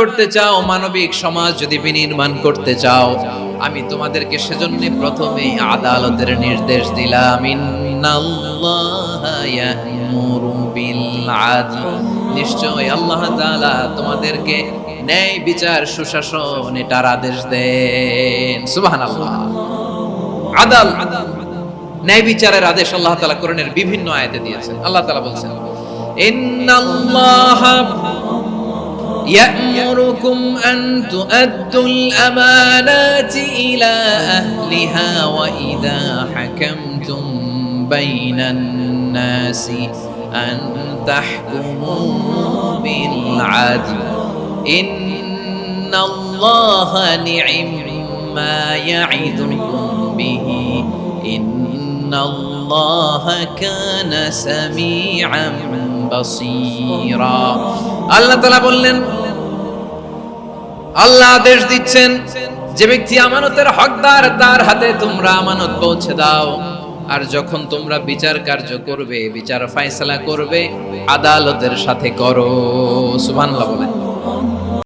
করতে চাও, মানবিক সমাজ যদি বিনির্মাণ করতে চাও, আমি তোমাদেরকে সেজন্য প্রথমেই আদালতের নির্দেশ দিলাম। ইন্নাল্লাহা ইয়া'মুরু বিল আদল, নিশ্চয় আল্লাহ তাআলা তোমাদেরকে ন্যায় বিচার, সুশাসন এটার আদেশ দেন। সুবহানাল্লাহ। আদাল, ন্যায় বিচারের আদেশ আল্লাহ তাআলা কোরআনের বিভিন্ন আয়াতে দিয়েছেন। আল্লাহ তাআলা বলছেন, ইন্নাল্লাহা يأمركم أن تؤدوا الأمانات إلى أهلها وإذا حكمتم بين الناس أن تحكموا بالعدل إن الله نعم ما يعظكم به إن الله كان سميعا بصيرا আল্লাহ তাআলা বললেন, আল্লাহ আদেশ দিচ্ছেন যে ব্যক্তি আমানতের হকদার তার হাতে তোমরা আমানত পৌঁছে দাও। আর যখন তোমরা বিচার কার্য করবে, বিচার ফায়সালা করবে, আদালতের সাথে করো। সুবহানাল্লাহ বলেন।